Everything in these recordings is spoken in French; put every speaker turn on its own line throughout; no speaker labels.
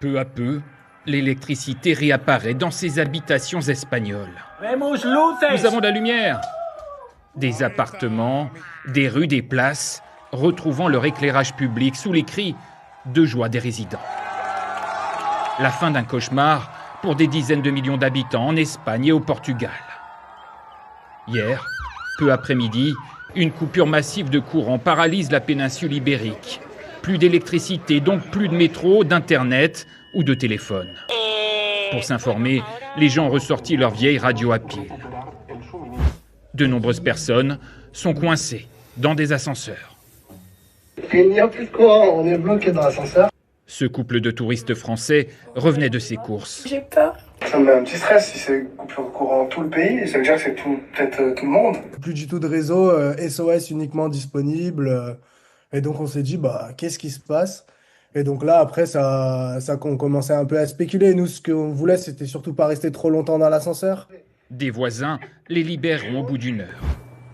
Peu à peu, l'électricité réapparaît dans ces habitations espagnoles. Nous avons la lumière. Des appartements, des rues, des places, retrouvant leur éclairage public sous les cris de joie des résidents. La fin d'un cauchemar pour des dizaines de millions d'habitants en Espagne et au Portugal. Hier, peu après-midi, une coupure massive de courant paralyse la péninsule ibérique. Plus d'électricité, donc plus de métro, d'internet ou de téléphone. Pour s'informer, les gens ont ressorti leur vieille radio à pile. De nombreuses personnes sont coincées dans des ascenseurs.
Il n'y a plus de courant, on est bloqué dans l'ascenseur.
Ce couple de touristes français revenait de ses courses.
J'ai peur. Ça me met un petit stress si c'est coupure de courant tout le pays, ça veut dire que c'est peut-être tout le monde.
Plus du tout de réseau, SOS uniquement disponible. Et donc on s'est dit, qu'est-ce qui se passe? Et donc là, après, ça qu'on commençait un peu à spéculer. Nous, ce qu'on voulait, c'était surtout pas rester trop longtemps dans l'ascenseur.
Des voisins les libéreront au bout d'une heure.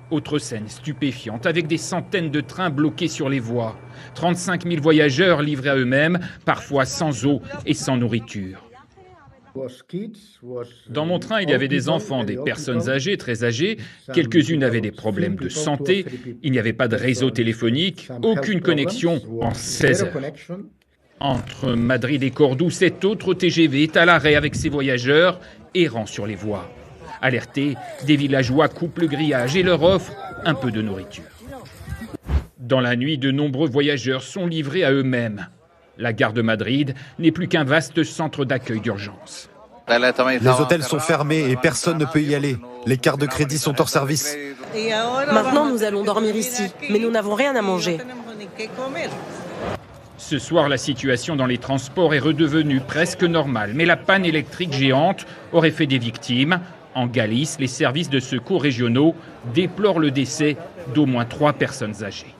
Autre scène stupéfiante, avec des centaines de trains bloqués sur les voies. 35 000 voyageurs livrés à eux-mêmes, parfois sans eau et sans nourriture. Dans mon train, il y avait des enfants, des personnes âgées, très âgées. Quelques-unes avaient des problèmes de santé. Il n'y avait pas de réseau téléphonique, aucune connexion en 16 heures. Entre Madrid et Cordoue, cet autre TGV est à l'arrêt avec ses voyageurs errant sur les voies. Alertés, des villageois coupent le grillage et leur offrent un peu de nourriture. Dans la nuit, de nombreux voyageurs sont livrés à eux-mêmes. La gare de Madrid n'est plus qu'un vaste centre d'accueil d'urgence.
Les hôtels sont fermés et personne ne peut y aller. Les cartes de crédit sont hors service.
Maintenant, nous allons dormir ici, mais nous n'avons rien à manger.
Ce soir, la situation dans les transports est redevenue presque normale, mais la panne électrique géante aurait fait des victimes. En Galice, les services de secours régionaux déplorent le décès d'au moins 3 personnes âgées.